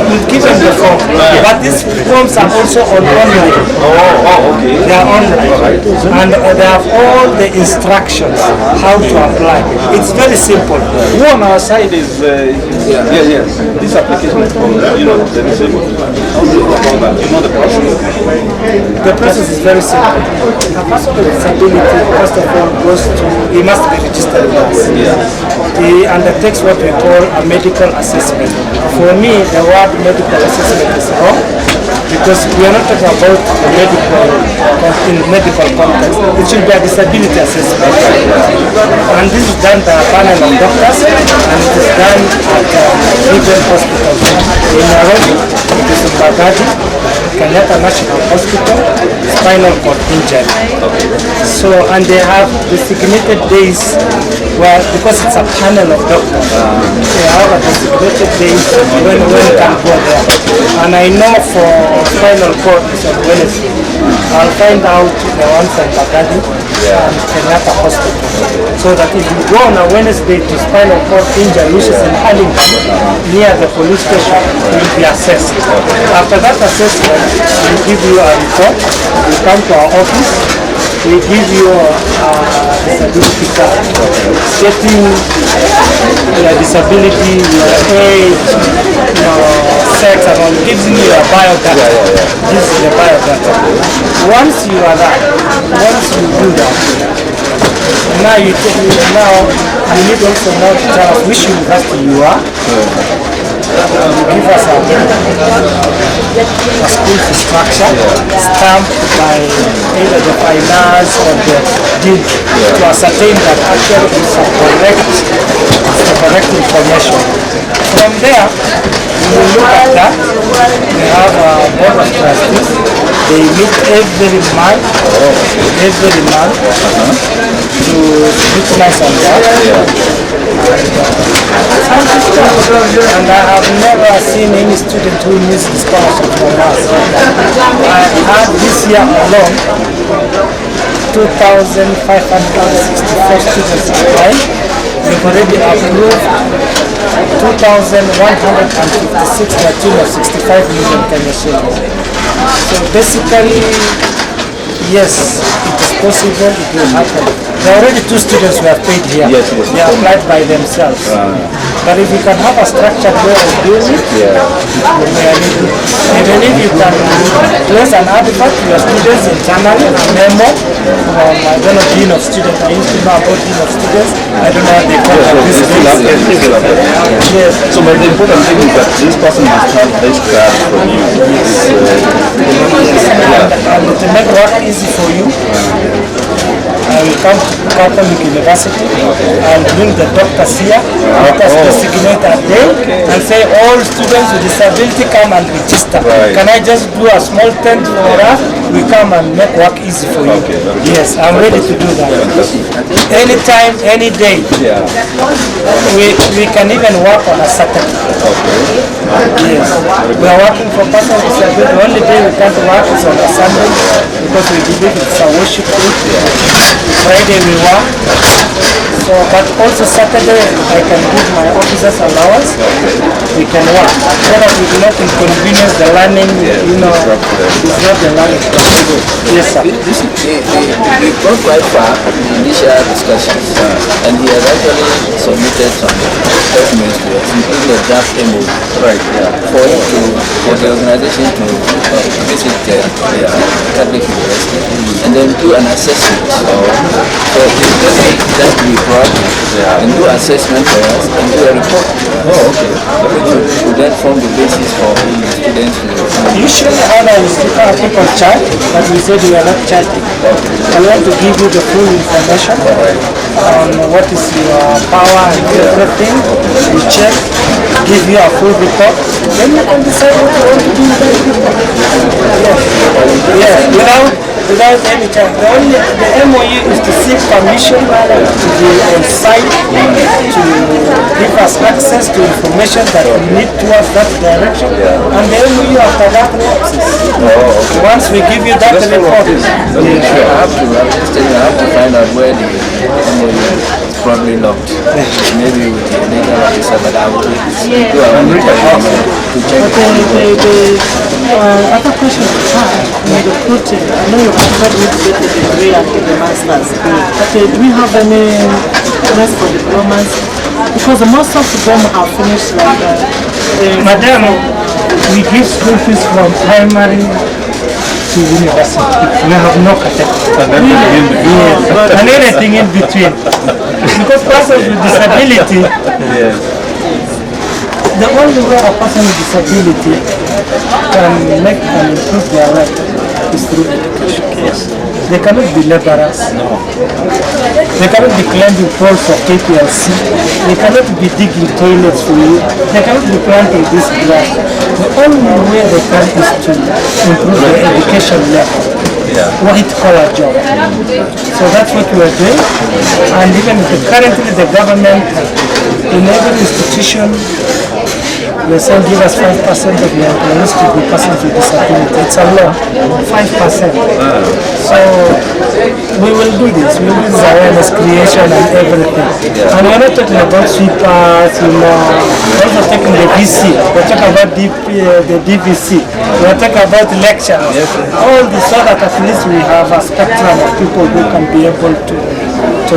we've given the form, but these forms are also online. Okay. They are online, and they have all the instructions how to apply. It's very simple. Who on our side is this application is for the disabled. How do you go about that? You know the process? The process is very simple. A person with disability, first of all, goes to, he must be registered with us. He undertakes what we call a medical assessment. For me, the word medical assessment is wrong, because we are not talking about the medical context. It should be a disability assessment. And this is done by a panel of doctors, and it is done at different hospitals. In Nairobi, it is in Baghdad, Kenyatta National Hospital, spinal cord injury. So, and they have designated days where, because it's a panel of doctors, they have a designated days when we can go there. And I know for spinal cord is on Wednesday. I'll find out the one from Baghdad and Kenyatta Hospital. So that if you go on a Wednesday to spinal cord injury, which is in Arlington, near the police station, you will be assessed. After that assessment, we give you a report. You come to our office. We give you a disability card, stating your disability, your age, your sex, and all. Gives you your biodata. Gives you the biodata. Once you are that, once you do that, now you need also now to tell us which university you are. Give us a school structure stamped by either the finance or the dean to ascertain that actually it's the correct information. From there, we will look at that. We have a board of trustees. They meet every month to scrutinize on that. And I have never seen any student who needs scholarship from us. I had this year alone 2,564 students applied. We've already approved 2,156 to a tune of 65 million Kenya shillings. So basically, yes, it is possible, it will happen. There are already 2 students who have paid here. They applied by themselves. But if you can have a structured way of doing it, even if you can place an advert to your students internally, a memo from, I don't know, Dean of Students. I used to know about Dean of Students. I don't know what they call it. Yes. So but the important thing is that this person must have this card from you. And to make work easy for you, I will come to Catholic University and bring the doctors here, doctors designate a day, and say all students with disability come and register. Can I just do a small tent for us? We come and make work easy for you. Yes, I'm ready to do that. Anytime, any day. We can even work on a Saturday. Yes. We are working for persons with disability. The only day we can't work is on a Sunday because we believe it's a worship day. Friday we work. So, but also Saturday I can give my officers allowance. We can work. So that we do not inconvenience the learning, disrupt the learning. Yes, sir. We got quite far in the initial discussions, and he has actually submitted some documents to us, including the draft MOU, for the organization to visit Catholic University and then do an assessment. So that we brought and do assessment for us and do a report. Which would then form the basis for the students to. Usually other people charge, but we said we are not charging. I want to give you the full information on what is your power and everything. We check, give you a full report, then you can decide what you want to do with that report. Yes, without any charge. The MOU is to seek permission to be on site to give us access to information that we need towards that direction, and the MOU after that works. Once we give you that report, I have to find out where the MOU is. probably locked. Maybe with the legal officer, but I will do our to check. Other question I know you prefer to get the degree and the masters. But do we have any plans for diplomas? Because most of them have finished like Madam, we give school fees from primary to university. We have no category. Yes, and anything in between. Because persons with disability, the only way a person with disability can make and improve their life is through education. Yes. They cannot be laborers. No. They cannot be climbing poles for KPLC. They cannot be digging toilets for you. They cannot be planting this grass. The only way they can is to improve their education level. White collar job. So that's what we are doing. And even currently the government in every institution we are saying give us 5% of your employees to be persons with disability. It's a law, 5%. So we will do this. We will do this awareness creation and everything. And we're not talking about sweepers, we're also taking the VC. We're talking about the DVC. We're talking about lectures. All this so that at least we have a spectrum of people who can be able to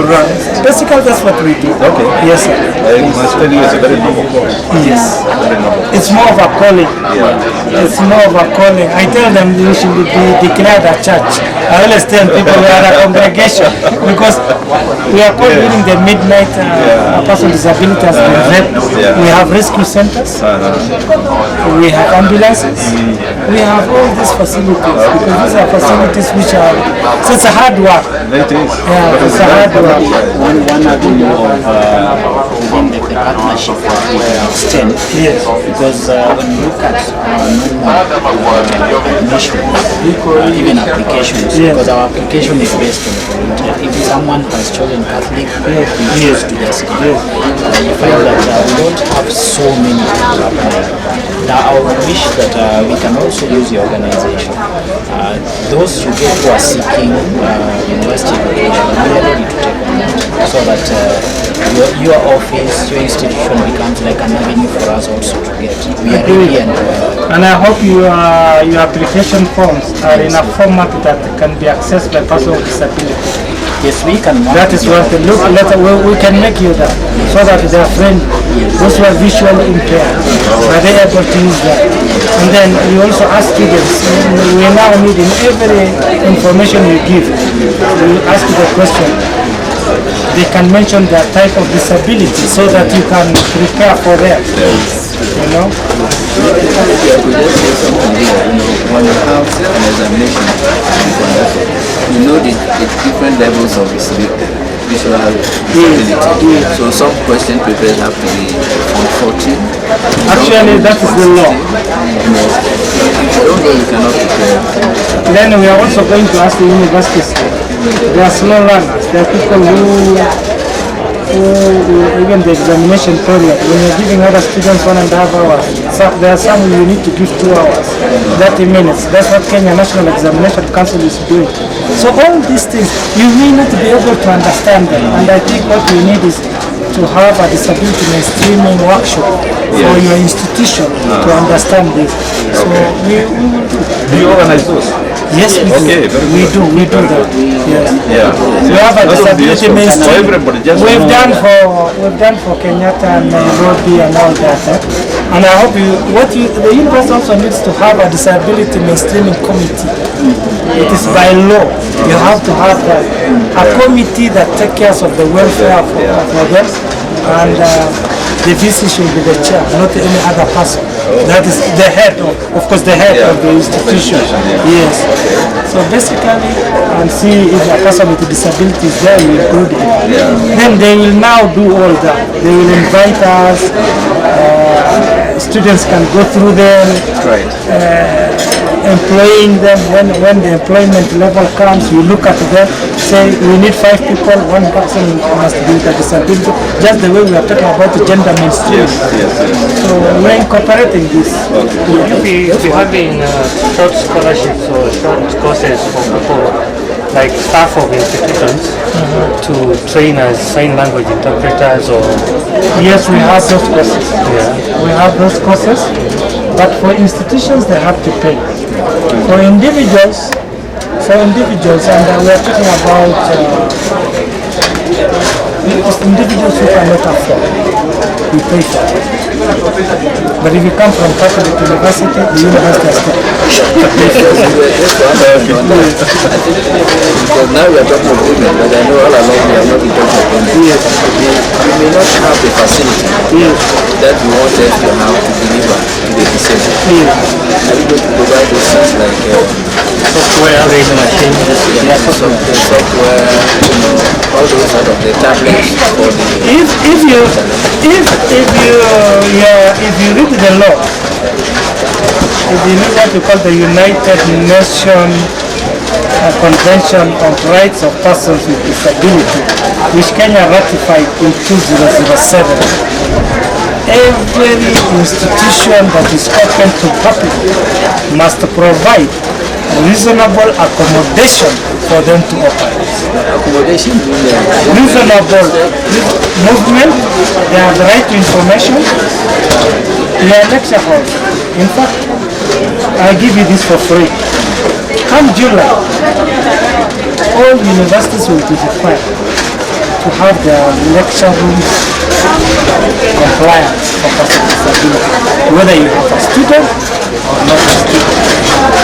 run. Basically, that's what we do. Okay. Yes, sir. I must tell you, it's a very noble cause. Yes. Very noble. It's more of a calling. It's more of a calling. I tell them you should be declared a church. I always tell people we are a congregation because we are called during the midnight. A person with disability has been raped. We have rescue centers. We have ambulances. We have all these facilities because these are facilities which are. So it's a hard work. It is. Yeah, it's a hard work. One avenue of the partnership that we extend, because when you look at admissions, even applications, because our application is based on voluntary. If someone has chosen Catholic, we choose to just give. You find that we don't have so many people applying. Now I wish that we can also use the organization. Those you get who are seeking university education, we are ready to take on that, so that your office, your institution becomes like an avenue for us also to get. We are ready and I hope your application forms are in a format that can be accessed by persons with disability. Yes, we can. That is what the look letter we can make you that, so that their friend, those who are visually impaired, are they able to use that. And then we also ask students, we now need in every information we give, we ask you the question. They can mention their type of disability so that you can prepare for them. You know? When you have an examination, you know the different levels of visual disability. So some question papers have to be on 14. Actually, that is the law. If you don't know, you cannot prepare. Then we are also going to ask the universities. There are slow runners. There are people who even the examination period, when you're giving other students 1.5 hours, so there are some you need to give 2 hours, 30 minutes. That's what Kenya National Examination Council is doing. So all these things, you may not be able to understand them. And I think what we need is to have a disability mainstreaming workshop for your institution to understand this. So we will do. Do you organize those? Yes, we do. We do that. Yes. We have a disability mainstream. We've done for Kenyatta and Nairobi and all that. And I hope the university also needs to have a disability mainstreaming committee. It is by law. You have to have a committee that takes care of the welfare for them. And the VC should be the chair, not any other person. That is the head of course, the head of the institution. Yes. So basically, and see if a person with a disability is there, you include it. Then they will now do all that. They will invite us. Students can go through them. Employing them when the employment level comes, you look at them, say we need 5 people, 1 person must be with a disability, just the way we are talking about the gender mainstream. So we're incorporating this. You'll be having short scholarships or short courses for people like staff of institutions to train as sign language interpreters or... Yes, we have those courses. Yeah. We have those courses, but for institutions they have to pay. For individuals, and we are talking about individuals who cannot afford, we pay for it. But if you come from Catholic University, the university has to Because now we are talking of women, but I know all along we are not talking of women. We may not have the facility that we wanted to have to deliver to the disabled. Are we going to provide those things like software, software, all those sort of the tablets for the... If you read the law, if you read what we call the United Nations Convention on Rights of Persons with Disability, which Kenya ratified in 2007, every institution that is open to public must provide reasonable accommodation for them to operate. Accommodation? Reasonable movement, they have the right to information. Their lecture halls. In fact, I give you this for free. Come July, all universities will be required to have their lecture rooms compliant for persons with disability, whether you have a student or not a student.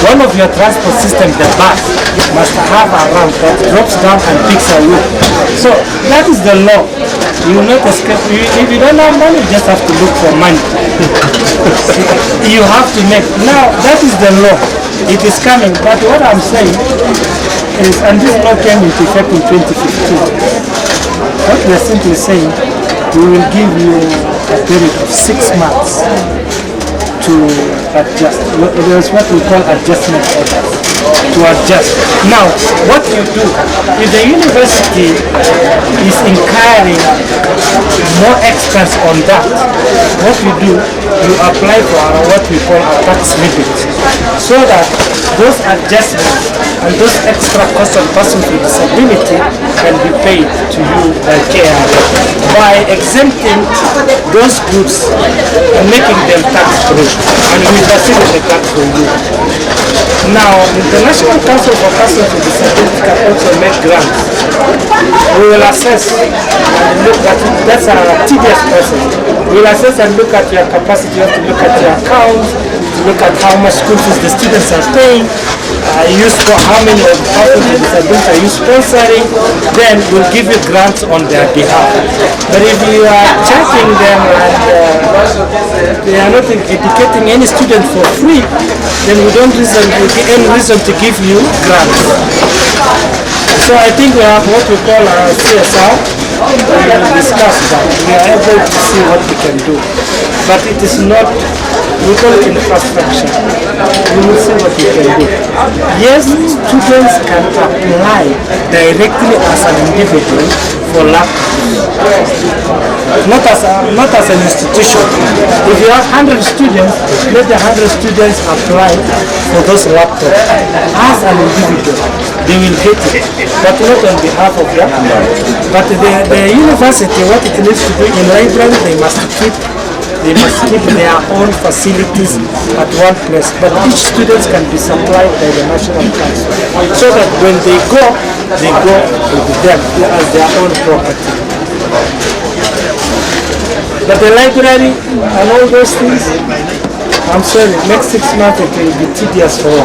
One of your transport systems, the bus, must have a ramp that drops down and picks a you. So that is the law. You will not escape. If you don't have money, you just have to look for money. You have to make. Now, that is the law. It is coming. But what I'm saying is, and this law came into effect in 2015. What we are simply saying, we will give you a period of 6 months to adjust. There is what we call adjustment orders, to adjust. Now, what you do, if the university is incurring more expense on that, what you do, you apply for what we call a tax rebate, so that those adjustments and those extra costs of persons with disability can be paid to you by CUEA by exempting those groups and making them tax-free, and we facilitate the tax for you. Now, the National Council for Persons with Disabilities can also make grants. We will assess and look at it. That's a tedious process. We will assess and look at your capacity. You have to look at your accounts, to look at how much school fees the students are paying, how many of persons with disabilities are you sponsoring. Then we'll give you grants on their behalf. But if you are charging them and they are not educating any student for free, then we don't any reason to give you grants. So I think we have what we call a CSR. We will discuss that. We are able to see what we can do. But it is not, we call it infrastructure. We will see what we can do. Yes, students can apply directly as an individual for laptops. Not as an institution. If you have 100 students, let the 100 students apply for those laptops as an individual. They will get it, but not on behalf of them. But the university, what it needs to do in library, they must keep their own facilities at one place. But each student can be supplied by the National Council, so that when they go with them as their own property. But the library and all those things, I'm sorry, next 6 months it will be tedious for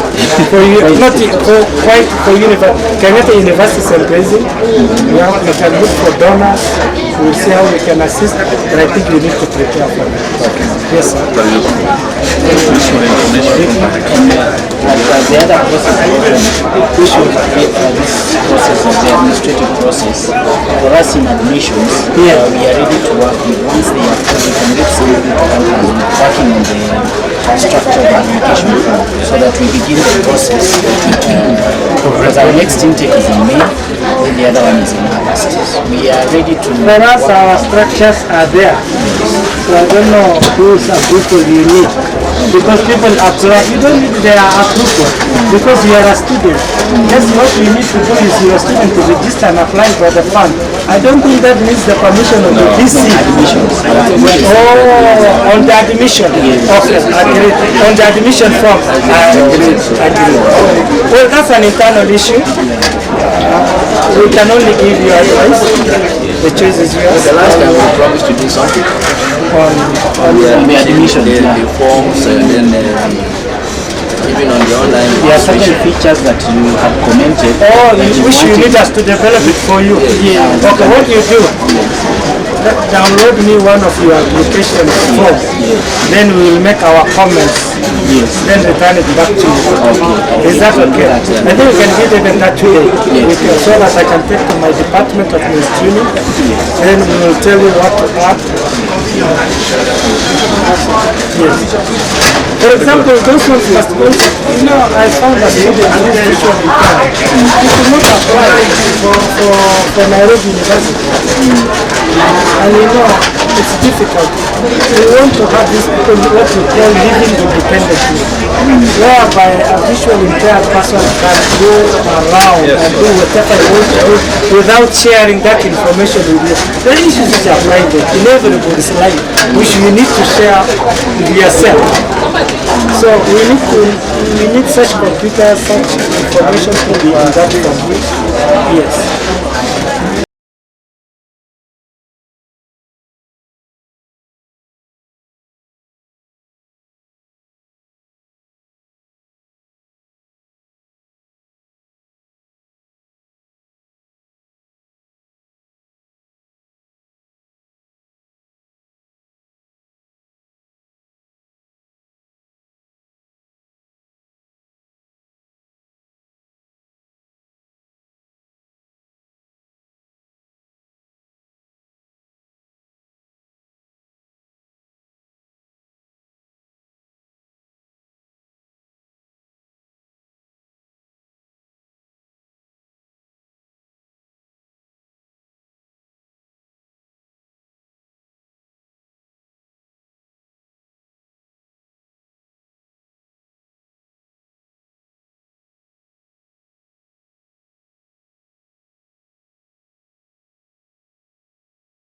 you, not for Kenyatta University Symposium. We can look for donors, we'll see how we can assist, but I think we need to prepare for it. Okay. Yes, sir. The other process, we should get this process of the administrative process. For us in admissions, we are ready to work with. Once they are we can get somebody to help us working on the structure of the application form, so that we begin the process. Because our next intake is in May, and the other one is in August. We are ready to... For us, our structures are there. So I don't know whose approval you need. Because people apply, you don't need their approval because you are a student. That's what you need to do is your student to register and apply for the fund. I don't think that needs the permission of the VC. Oh, on the admission. Okay, agreed. On the admission form. Agreed. Well, that's an internal issue. We can only give you advice. The choice is yours. The last time we promised to do something On the admission, the forms, and then even on the online. There are certain features that you have commented. Oh, you wish you need us to develop it for you? Yeah. Okay, what you do? Download me one of your application form. Then we will make our comments. Yes. Then return it back to you. Okay. Is that okay? I think we can get even that today. So that I can take to my department of ministry. Then we will tell you what to add. Yes. For example, those ones must also, I found that in the institution you could not apply for Nairobi University. And it's difficult. We want to have these people what we call living independently, whereby a visually impaired person can go around and do whatever he wants to do without sharing that information with you. The issues which are private in everybody's life, which you need to share with yourself. So we need such computers, such information to be in that form. Yes.